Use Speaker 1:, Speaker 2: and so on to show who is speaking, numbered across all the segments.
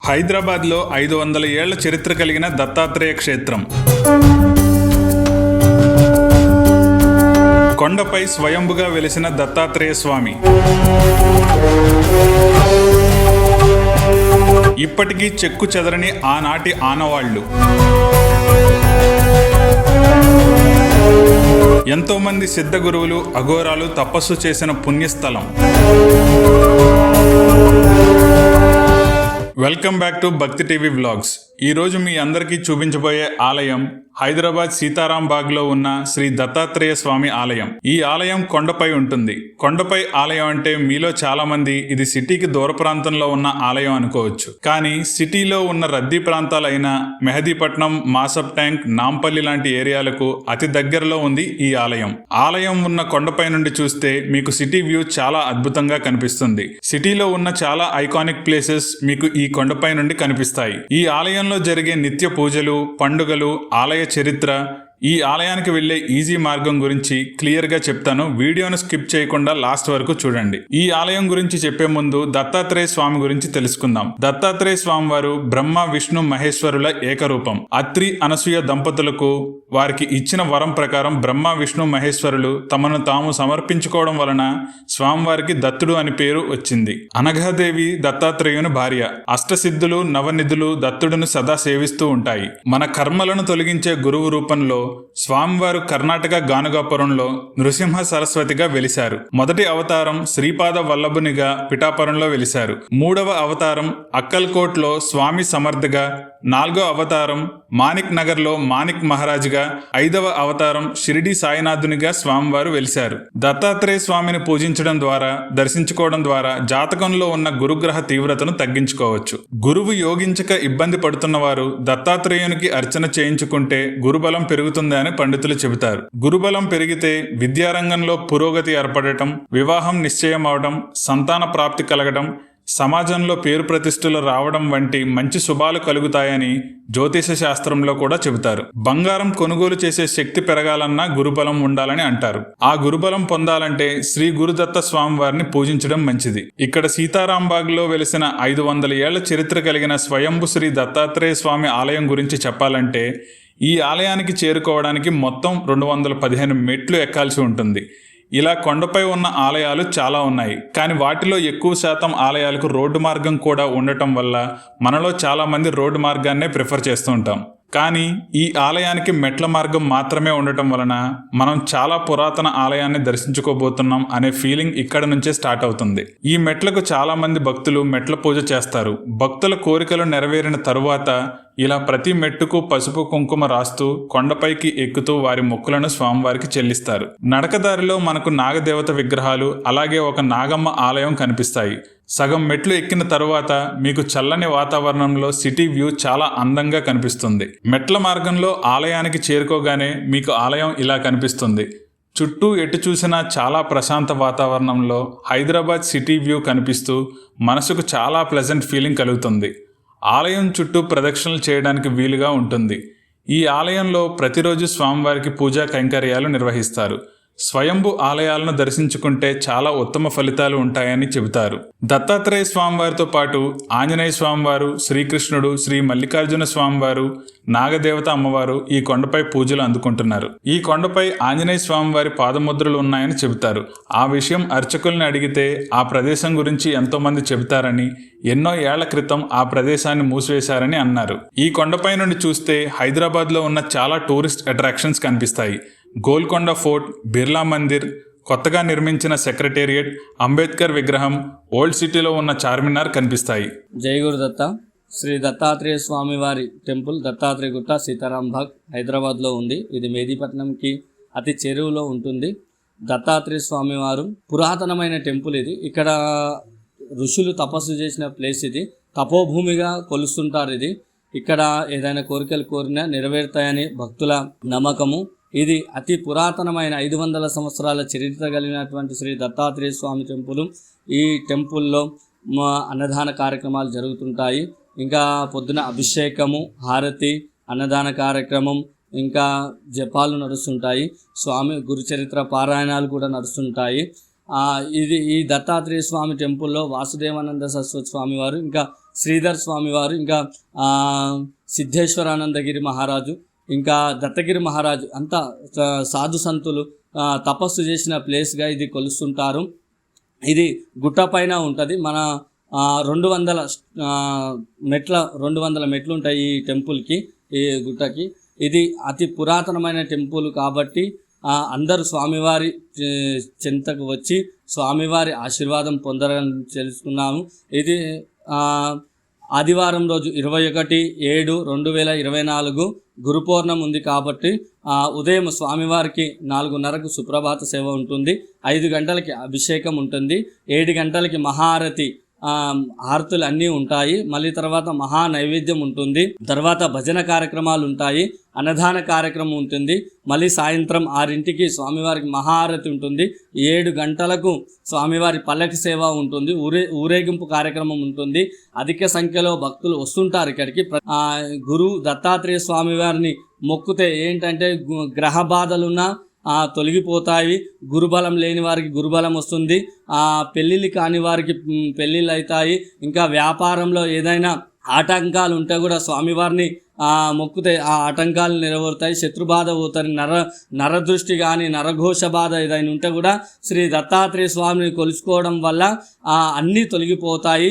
Speaker 1: హైదరాబాద్లో 500 ఏళ్ల చరిత్ర కలిగిన దత్తాత్రేయ క్షేత్రం. కొండపై స్వయంభుగా వెలిసిన దత్తాత్రేయ స్వామి ఇప్పటికీ చెక్కు చెదరని ఆనాటి ఆనవాళ్లు. ఎంతోమంది సిద్ధ గురువులు, అఘోరాలు తపస్సు చేసిన పుణ్యస్థలం. వెల్కమ్ బ్యాక్ టు భక్తి టీవీ వ్లాగ్స్. ఈరోజు మీ అందరికీ చూపించబోయే ఆలయం హైదరాబాద్ సీతారాంబాగ్లో ఉన్న శ్రీ దత్తాత్రేయ స్వామి ఆలయం. ఈ ఆలయం కొండపై ఉంటుంది. కొండపై ఆలయం అంటే మీలో చాలా మంది ఇది సిటీకి దూర ప్రాంతంలో ఉన్న ఆలయం అనుకోవచ్చు. కానీ సిటీలో ఉన్న రద్దీ ప్రాంతాలైన మెహదీపట్నం, మాసబ్ ట్యాంక్, నాంపల్లి లాంటి ఏరియాలకు అతి దగ్గరలో ఉంది ఈ ఆలయం. ఆలయం ఉన్న కొండపై నుండి చూస్తే మీకు సిటీ వ్యూ చాలా అద్భుతంగా కనిపిస్తుంది. సిటీలో ఉన్న చాలా ఐకానిక్ ప్లేసెస్ మీకు ఈ కొండపై నుండి కనిపిస్తాయి. ఈ ఆలయంలో జరిగే నిత్య పూజలు, పండుగలు, ఆలయ చరిత్ర, ఈ ఆలయానికి వెళ్లే ఈజీ మార్గం గురించి క్లియర్ గా చెప్తాను. వీడియోను స్కిప్ చేయకుండా లాస్ట్ వరకు చూడండి. ఈ ఆలయం గురించి చెప్పే ముందు దత్తాత్రేయ స్వామి గురించి తెలుసుకుందాం. దత్తాత్రేయ స్వామి వారు బ్రహ్మ, విష్ణు, మహేశ్వరుల ఏకరూపం. అత్రి, అనసూయ దంపతులకు వారికి ఇచ్చిన వరం ప్రకారం బ్రహ్మ, విష్ణు, మహేశ్వరులు తమను తాము సమర్పించుకోవడం వలన స్వామివారికి దత్తుడు అని పేరు వచ్చింది. అనఘాదేవి దత్తాత్రేయుని భార్య. అష్టసిద్ధులు, నవనిధులు దత్తుడును సదా సేవిస్తూ ఉంటాయి. మన కర్మలను తొలగించే గురువు రూపంలో స్వామివారు కర్ణాటక గానుగాపురంలో నృసింహ సరస్వతిగా వెలిశారు. మొదటి అవతారం శ్రీపాద వల్లభునిగా పిఠాపురంలో వెలిశారు. మూడవ అవతారం అక్కల్కోట్లో స్వామి సమర్థగా, నాలుగో అవతారం మాణిక్ నగర్ లో మాణిక్ మహారాజుగా, ఐదవ అవతారం షిరిడి సాయినాథునిగా స్వామివారు వెలిశారు. దత్తాత్రేయ స్వామిని పూజించడం ద్వారా, దర్శించుకోవడం ద్వారా జాతకంలో ఉన్న గురుగ్రహ తీవ్రతను తగ్గించుకోవచ్చు. గురువు యోగించక ఇబ్బంది పడుతున్న వారు దత్తాత్రేయునికి అర్చన చేయించుకుంటే గురుబలం పెరుగుతుంది అని పండితులు చెబుతారు. గురుబలం పెరిగితే విద్యారంగంలో పురోగతి ఏర్పడటం, వివాహం నిశ్చయం అవడం, సంతాన ప్రాప్తి కలగడం, సమాజంలో పేరు ప్రతిష్టలు రావడం వంటి మంచి శుభాలు కలుగుతాయని జ్యోతిష శాస్త్రంలో కూడా చెబుతారు. బంగారం కొనుగోలు చేసే శక్తి పెరగాలన్నా గురుబలం ఉండాలని అంటారు. ఆ గురుబలం పొందాలంటే శ్రీ గురుదత్త స్వామి వారిని పూజించడం మంచిది. ఇక్కడ సీతారాంబాగ్లో వెలిసిన 500 ఏళ్ల చరిత్ర కలిగిన స్వయంభు శ్రీ దత్తాత్రేయ స్వామి ఆలయం గురించి చెప్పాలంటే ఈ ఆలయానికి చేరుకోవడానికి మొత్తం 215 మెట్లు ఎక్కాల్సి ఉంటుంది. ఇలా కొండపై ఉన్న ఆలయాలు చాలా ఉన్నాయి. కానీ వాటిలో ఎక్కువ శాతం ఆలయాలకు రోడ్డు మార్గం కూడా ఉండటం వల్ల మనలో చాలా మంది రోడ్డు మార్గాన్నే ప్రిఫర్ చేస్తూ ఉంటాం. కానీ ఈ ఆలయానికి మెట్ల మార్గం మాత్రమే ఉండటం వలన మనం చాలా పురాతన ఆలయాన్ని దర్శించుకోబోతున్నాం అనే ఫీలింగ్ ఇక్కడ నుంచే స్టార్ట్ అవుతుంది. ఈ మెట్లకు చాలా మంది భక్తులు మెట్ల పూజ చేస్తారు. భక్తుల కోరికలు నెరవేరిన తరువాత ఇలా ప్రతి మెట్టుకు పసుపు కుంకుమ రాస్తూ కొండపైకి ఎక్కుతూ వారి మొక్కులను స్వామివారికి చెల్లిస్తారు. నడకదారిలో మనకు నాగదేవత విగ్రహాలు, అలాగే ఒక నాగమ్మ ఆలయం కనిపిస్తాయి. సగం మెట్లు ఎక్కిన తరువాత మీకు చల్లని వాతావరణంలో సిటీ వ్యూ చాలా అందంగా కనిపిస్తుంది. మెట్ల మార్గంలో ఆలయానికి చేరుకోగానే మీకు ఆలయం ఇలా కనిపిస్తుంది. చుట్టూ ఎటు చూసినా చాలా ప్రశాంత వాతావరణంలో హైదరాబాద్ సిటీ వ్యూ కనిపిస్తూ మనసుకు చాలా ప్లెజెంట్ ఫీలింగ్ కలుగుతుంది. ఆలయం చుట్టూ ప్రదక్షిణలు చేయడానికి వీలుగా ఉంటుంది. ఈ ఆలయంలో ప్రతిరోజు స్వామివారికి పూజా కైంకర్యాలు నిర్వహిస్తారు. స్వయంభు ఆలయాలను దర్శించుకుంటే చాలా ఉత్తమ ఫలితాలు ఉంటాయని చెబుతారు. దత్తాత్రేయ స్వామివారితో పాటు ఆంజనేయ స్వామివారు, శ్రీకృష్ణుడు, శ్రీ మల్లికార్జున స్వామివారు, నాగదేవత అమ్మవారు ఈ కొండపై పూజలు అందుకుంటున్నారు. ఈ కొండపై ఆంజనేయ స్వామివారి పాదముద్రలు ఉన్నాయని చెబుతారు. ఆ విషయం అర్చకుల్ని అడిగితే ఆ ప్రదేశం గురించి ఎంతో మంది చెబుతారని, ఎన్నో ఏళ్ల క్రితం ఆ ప్రదేశాన్ని మూసివేశారని అన్నారు. ఈ కొండపై నుండి చూస్తే హైదరాబాద్లో ఉన్న చాలా టూరిస్ట్ అట్రాక్షన్స్ కనిపిస్తాయి. గోల్కొండ ఫోర్ట్, బిర్లా మందిర్, కొత్తగా నిర్మించిన సెక్రటేరియట్, అంబేద్కర్ విగ్రహం, ఓల్డ్ సిటీలో ఉన్న చార్మినార్ కనిపిస్తాయి.
Speaker 2: జై గురుదత్త. శ్రీ దత్తాత్రేయ స్వామి వారి టెంపుల్ దత్తాత్రేయ గుట్ట, సీతారాంబాగ్, హైదరాబాద్లో ఉంది. ఇది మెహదీపట్నంకి అతి చెరువులో ఉంటుంది. దత్తాత్రేయ స్వామి వారు పురాతనమైన టెంపుల్ ఇది. ఇక్కడ ఋషులు తపస్సు చేసిన ప్లేస్ ఇది. తపోభూమిగా కొలుస్తుంటారు ఇది. ఇక్కడ ఏదైనా కోరికలు కోరినా నెరవేరుతాయని భక్తుల నమ్మకము. ఇది అతి పురాతనమైన 500 సంవత్సరాల చరిత్ర కలిగినటువంటి శ్రీ దత్తాత్రేయ స్వామి టెంపుల్. ఈ టెంపుల్లో అన్నదాన కార్యక్రమాలు జరుగుతుంటాయి. ఇంకా పొద్దున అభిషేకము, హారతి, అన్నదాన కార్యక్రమం, ఇంకా జపాలు నడుస్తుంటాయి. స్వామి గురుచరిత్ర పారాయణాలు కూడా నడుస్తుంటాయి. ఈ దత్తాత్రేయ స్వామి టెంపుల్లో వాసుదేవానంద సరస్వతి స్వామి వారు, ఇంకా శ్రీధర్ స్వామి వారు, ఇంకా సిద్ధేశ్వరానందగిరి మహారాజు, ఇంకా దత్తగిరి మహారాజు అంతా సాధు సంతులు తపస్సు చేసిన ప్లేస్గా ఇది కొలుస్తుంటారు. ఇది గుట్ట పైన ఉంటుంది. మన 200 మెట్లు ఉంటాయి ఈ టెంపుల్కి, ఈ గుట్టకి. ఇది అతి పురాతనమైన టెంపుల్ కాబట్టి అందరూ స్వామివారి చెంతకు వచ్చి స్వామివారి ఆశీర్వాదం పొందాలని తెలుసుకున్నాము. ఇది ఆదివారం రోజు 21/7/2024 గురు పౌర్ణమి ఉంది కాబట్టి ఉదయం స్వామివారికి 4:30కు సుప్రభాత సేవ ఉంటుంది, 5 గంటలకి అభిషేకం ఉంటుంది, 7 గంటలకి మహారతి హారతులు అన్నీ ఉంటాయి. మళ్ళీ తర్వాత మహా నైవేద్యం ఉంటుంది, తర్వాత భజన కార్యక్రమాలు ఉంటాయి, అన్నదాన కార్యక్రమం ఉంటుంది. మళ్ళీ సాయంత్రం 6ంటికి స్వామివారికి మహారతి ఉంటుంది, 7 గంటలకు స్వామివారి పల్లకి సేవ ఉంటుంది, ఊరేగింపు కార్యక్రమం ఉంటుంది. అధిక సంఖ్యలో భక్తులు వస్తుంటారు ఇక్కడికి. గురు దత్తాత్రేయ స్వామివారిని మొక్కుతే ఏంటంటే గ్రహ బాధలున్నా తొలగిపోతాయి, గురుబలం లేని వారికి గురుబలం వస్తుంది, పెళ్ళిళ్ళు కాని వారికి పెళ్ళిళ్ళు అవుతాయి, ఇంకా వ్యాపారంలో ఏదైనా ఆటంకాలు ఉంటే కూడా స్వామివారిని మొక్కుతే ఆ ఆటంకాలు నెరవేరుతాయి, శత్రుబాధ పోతారు, నరదృష్టి కానీ నరఘోష బాధ ఏదైనా ఉంటే కూడా శ్రీ దత్తాత్రేయ స్వామిని కొలుచుకోవడం వల్ల అన్నీ తొలగిపోతాయి.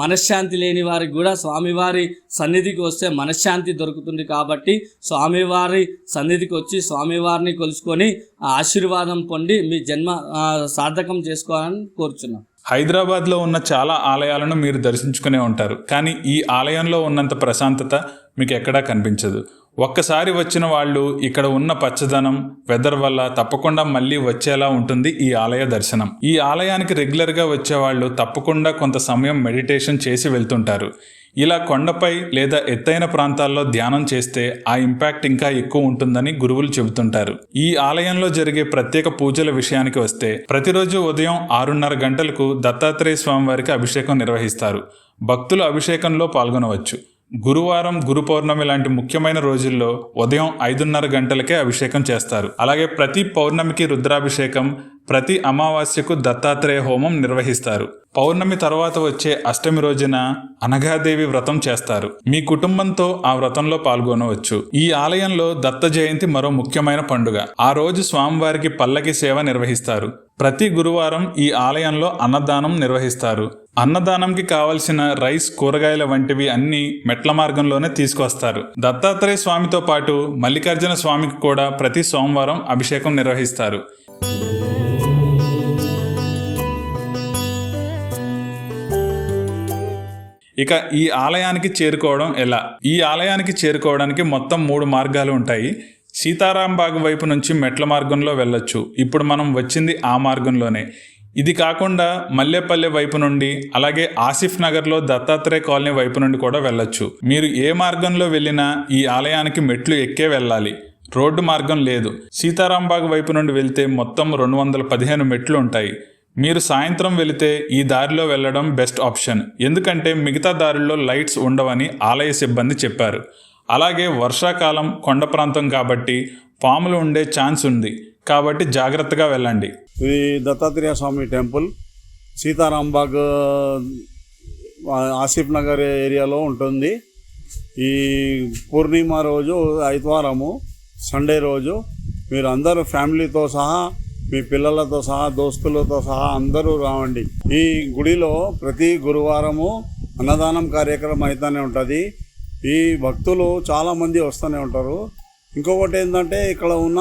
Speaker 2: మనశ్శాంతి లేని వారికి కూడా స్వామివారి సన్నిధికి వస్తే మనశ్శాంతి దొరుకుతుంది. కాబట్టి స్వామివారి సన్నిధికి వచ్చి స్వామివారిని కొలుచుకొని ఆశీర్వాదం పొంది మీ జన్మ సార్థకం చేసుకోవాలని కోరుచున్నాం.
Speaker 1: హైదరాబాద్లో ఉన్న చాలా ఆలయాలను మీరు దర్శించుకునే ఉంటారు, కానీ ఈ ఆలయంలో ఉన్నంత ప్రశాంతత మీకు ఎక్కడా కనిపించదు. ఒక్కసారి వచ్చిన వాళ్ళు ఇక్కడ ఉన్న పచ్చదనం, వెదర్ వల్ల తప్పకుండా మళ్ళీ వచ్చేలా ఉంటుంది ఈ ఆలయ దర్శనం. ఈ ఆలయానికి రెగ్యులర్గా వచ్చేవాళ్ళు తప్పకుండా కొంత సమయం మెడిటేషన్ చేసి వెళ్తుంటారు. ఇలా కొండపై లేదా ఎత్తైన ప్రాంతాల్లో ధ్యానం చేస్తే ఆ ఇంపాక్ట్ ఇంకా ఎక్కువ ఉంటుందని గురువులు చెబుతుంటారు. ఈ ఆలయంలో జరిగే ప్రత్యేక పూజల విషయానికి వస్తే ప్రతిరోజు ఉదయం 6:30 గంటలకు దత్తాత్రేయ స్వామివారికి అభిషేకం నిర్వహిస్తారు. భక్తులు అభిషేకంలో పాల్గొనవచ్చు. గురువారం, గురు పౌర్ణమి లాంటి ముఖ్యమైన రోజుల్లో ఉదయం 5:30 గంటలకే అభిషేకం చేస్తారు. అలాగే ప్రతి పౌర్ణమికి రుద్రాభిషేకం, ప్రతి అమావాస్యకు దత్తాత్రేయ హోమం నిర్వహిస్తారు. పౌర్ణమి తర్వాత వచ్చే అష్టమి రోజున అనఘాదేవి వ్రతం చేస్తారు. మీ కుటుంబంతో ఆ వ్రతంలో పాల్గొనవచ్చు. ఈ ఆలయంలో దత్త జయంతి మరో ముఖ్యమైన పండుగ. ఆ రోజు స్వామివారికి పల్లకి సేవ నిర్వహిస్తారు. ప్రతి గురువారం ఈ ఆలయంలో అన్నదానం నిర్వహిస్తారు. అన్నదానంకి కావలసిన రైస్, కూరగాయల వంటివి అన్ని మెట్ల మార్గంలోనే తీసుకొస్తారు. దత్తాత్రేయ స్వామితో పాటు మల్లికార్జున స్వామికి కూడా ప్రతి సోమవారం అభిషేకం నిర్వహిస్తారు. ఇక ఈ ఆలయానికి చేరుకోవడం ఎలా? ఈ ఆలయానికి చేరుకోవడానికి మొత్తం 3 మార్గాలు ఉంటాయి. సీతారాంబాగ్ వైపు నుంచి మెట్ల మార్గంలో వెళ్ళొచ్చు. ఇప్పుడు మనం వచ్చింది ఆ మార్గంలోనే. ఇది కాకుండా మల్లెపల్లె వైపు నుండి, అలాగే ఆసిఫ్ నగర్లో దత్తాత్రేయ కాలనీ వైపు నుండి కూడా వెళ్ళొచ్చు. మీరు ఏ మార్గంలో వెళ్ళినా ఈ ఆలయానికి మెట్లు ఎక్కే వెళ్ళాలి, రోడ్డు మార్గం లేదు. సీతారాంబాగ్ వైపు నుండి వెళ్తే మొత్తం 215 మెట్లు ఉంటాయి. మీరు సాయంత్రం వెళితే ఈ దారిలో వెళ్ళడం బెస్ట్ ఆప్షన్, ఎందుకంటే మిగతా దారిలో లైట్స్ ఉండవని ఆలయ సిబ్బంది చెప్పారు. అలాగే వర్షాకాలం, కొండ ప్రాంతం కాబట్టి పాములు ఉండే ఛాన్స్ ఉంది, కాబట్టి జాగ్రత్తగా వెళ్ళండి.
Speaker 3: ఇది దత్తాత్రేయ స్వామి టెంపుల్ సీతారాంబాగ్ ఆసిఫ్ నగర్ ఏరియాలో ఉంటుంది. ఈ పూర్ణిమ రోజు, ఆదివారము, సండే రోజు మీరు అందరూ ఫ్యామిలీతో సహా, మీ పిల్లలతో సహా, దోస్తులతో సహా అందరూ రావండి. ఈ గుడిలో ప్రతి గురువారము అన్నదానం కార్యక్రమం అయితేనే ఉంటుంది. ఈ భక్తులు చాలామంది వస్తూనే ఉంటారు. ఇంకొకటి ఏంటంటే ఇక్కడ ఉన్న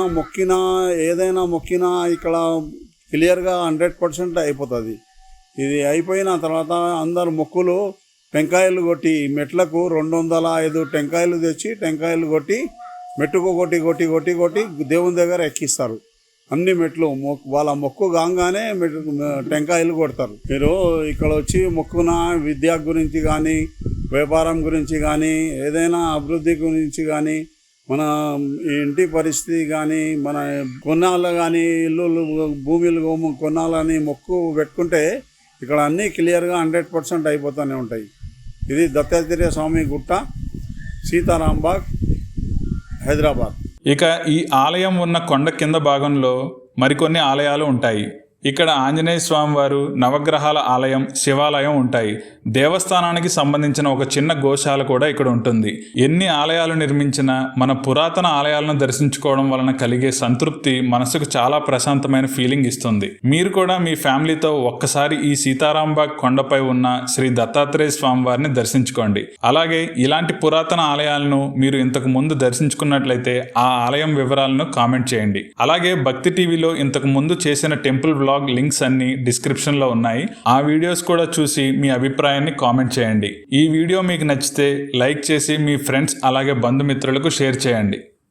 Speaker 3: ఏదైనా మొక్కినా ఇక్కడ క్లియర్గా 100% అయిపోతుంది. ఇది అయిపోయిన తర్వాత అందరు మొక్కులు టెంకాయలు కొట్టి మెట్లకు 205 టెంకాయలు తెచ్చి టెంకాయలు కొట్టి మెట్టుకు కొట్టి దేవుని దగ్గర ఎక్కిస్తారు. అన్ని మెట్లు వాళ్ళ మొక్కు కాగానే టెంకాయలు కొడతారు. మీరు ఇక్కడ వచ్చి మొక్కున విద్య గురించి కానీ, వ్యాపారం గురించి కానీ, ఏదైనా అభివృద్ధి గురించి కానీ, మన ఇంటి పరిస్థితి కానీ, మన కొన్నాళ్ళు కానీ, ఇల్లు భూమిలు కొనాలని మొక్కు పెట్టుకుంటే ఇక్కడ అన్నీ క్లియర్గా 100% అయిపోతూనే ఉంటాయి. ఇది దత్తాత్రేయ స్వామి గుట్ట, సీతారాంబాగ్, హైదరాబాద్.
Speaker 1: ఇక ఈ ఆలయం ఉన్న కొండ కింద భాగంలో మరికొన్ని ఆలయాలు ఉంటాయి. ఇక్కడ ఆంజనేయ స్వామి వారు, నవగ్రహాల ఆలయం, శివాలయం ఉంటాయి. దేవస్థానానికి సంబంధించిన ఒక చిన్న గోశాల కూడా ఇక్కడ ఉంటుంది. ఎన్ని ఆలయాలు నిర్మించినా మన పురాతన ఆలయాలను దర్శించుకోవడం వలన కలిగే సంతృప్తి మనసుకు చాలా ప్రశాంతమైన ఫీలింగ్ ఇస్తుంది. మీరు కూడా మీ ఫ్యామిలీతో ఒక్కసారి ఈ సీతారాంబాగ్ కొండపై ఉన్న శ్రీ దత్తాత్రేయ స్వామి వారిని దర్శించుకోండి. అలాగే ఇలాంటి పురాతన ఆలయాలను మీరు ఇంతకు ముందు దర్శించుకున్నట్లయితే ఆ ఆలయం వివరాలను కామెంట్ చేయండి. అలాగే భక్తి టీవీలో ఇంతకు ముందు చేసిన టెంపుల్ వ్లాగ్ లింక్స్ అన్ని డిస్క్రిప్షన్ లో ఉన్నాయి. ఆ వీడియోస్ కూడా చూసి మీ అభిప్రాయాన్ని కామెంట్ చేయండి. ఈ వీడియో మీకు నచ్చితే లైక్ చేసి మీ ఫ్రెండ్స్ అలాగే బంధుమిత్రులకు షేర్ చేయండి.